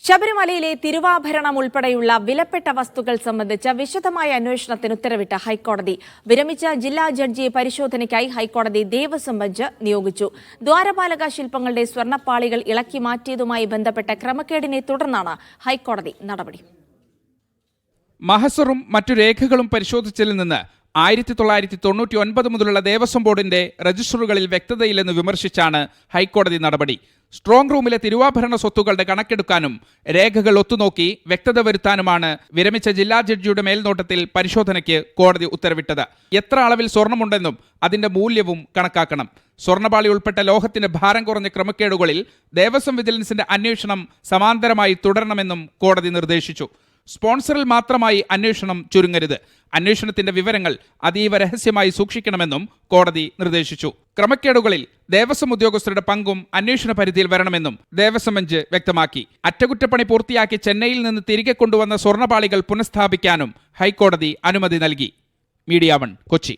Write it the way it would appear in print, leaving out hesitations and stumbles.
ശബരിമലയിലെ തിരുവാഭരണം ഉൾപ്പെടെയുള്ള വിലപ്പെട്ട വസ്തുക്കൾ സംബന്ധിച്ച വിശദമായ അന്വേഷണത്തിന് ഉത്തരവിട്ട ഹൈക്കോടതി വിരമിച്ച ജില്ലാ ജഡ്ജിയെ പരിശോധനയ്ക്കായി ഹൈക്കോടതി ദേവസ്വം ബെഞ്ച് നിയോഗിച്ചു. ദ്വാരപാലക ശില്പങ്ങളുടെ സ്വർണ്ണപ്പാളികൾ ഇളക്കി മാറ്റിയതുമായി ബന്ധപ്പെട്ട ക്രമക്കേടിനെ തുടർന്നാണ് ഹൈക്കോടതി നടപടി. മഹസറും മറ്റു രേഖകളും പരിശോധിച്ചതിൽ നിന്ന് 1999 മുതലുള്ള ദേവസ്വം ബോർഡിന്റെ രജിസ്റ്ററുകളിൽ വ്യക്തതയില്ലെന്ന് വിമർശിച്ചാണ് ഹൈക്കോടതി നടപടി. സ്ട്രോങ് റൂമിലെ തിരുവാഭരണ സ്വത്തുക്കളുടെ കണക്കെടുക്കാനും രേഖകൾ ഒത്തുനോക്കി വ്യക്തത വരുത്താനുമാണ് വിരമിച്ച ജില്ലാ ജഡ്ജിയുടെ മേൽനോട്ടത്തിൽ പരിശോധനയ്ക്ക് കോടതി ഉത്തരവിട്ടത്. എത്ര അളവിൽ സ്വർണമുണ്ടെന്നും അതിന്റെ മൂല്യവും കണക്കാക്കണം. സ്വർണ്ണപാളി ഉൾപ്പെട്ട ലോഹത്തിന്റെ ഭാരം കുറഞ്ഞ ക്രമക്കേടുകളിൽ ദേവസ്വം വിജിലൻസിന്റെ അന്വേഷണം സമാന്തരമായി തുടരണമെന്നും കോടതി നിർദ്ദേശിച്ചു. സ്പോൺസറിൽ മാത്രമായി അന്വേഷണം ചുരുങ്ങരുത്. അന്വേഷണത്തിന്റെ വിവരങ്ങൾ അതീവ രഹസ്യമായി സൂക്ഷിക്കണമെന്നും കോടതി നിർദ്ദേശിച്ചു. ക്രമക്കേടുകളിൽ ദേവസ്വം ഉദ്യോഗസ്ഥരുടെ പങ്കും അന്വേഷണ പരിധിയിൽ വരണമെന്നും ദേവസ്വം ബെഞ്ച് വ്യക്തമാക്കി. അറ്റകുറ്റപ്പണി പൂർത്തിയാക്കി ചെന്നൈയിൽ നിന്ന് തിരികെ കൊണ്ടുവന്ന സ്വർണ്ണപാളികൾ പുനഃസ്ഥാപിക്കാനും ഹൈക്കോടതി അനുമതി നൽകി. മീഡിയ 1 കൊച്ചി.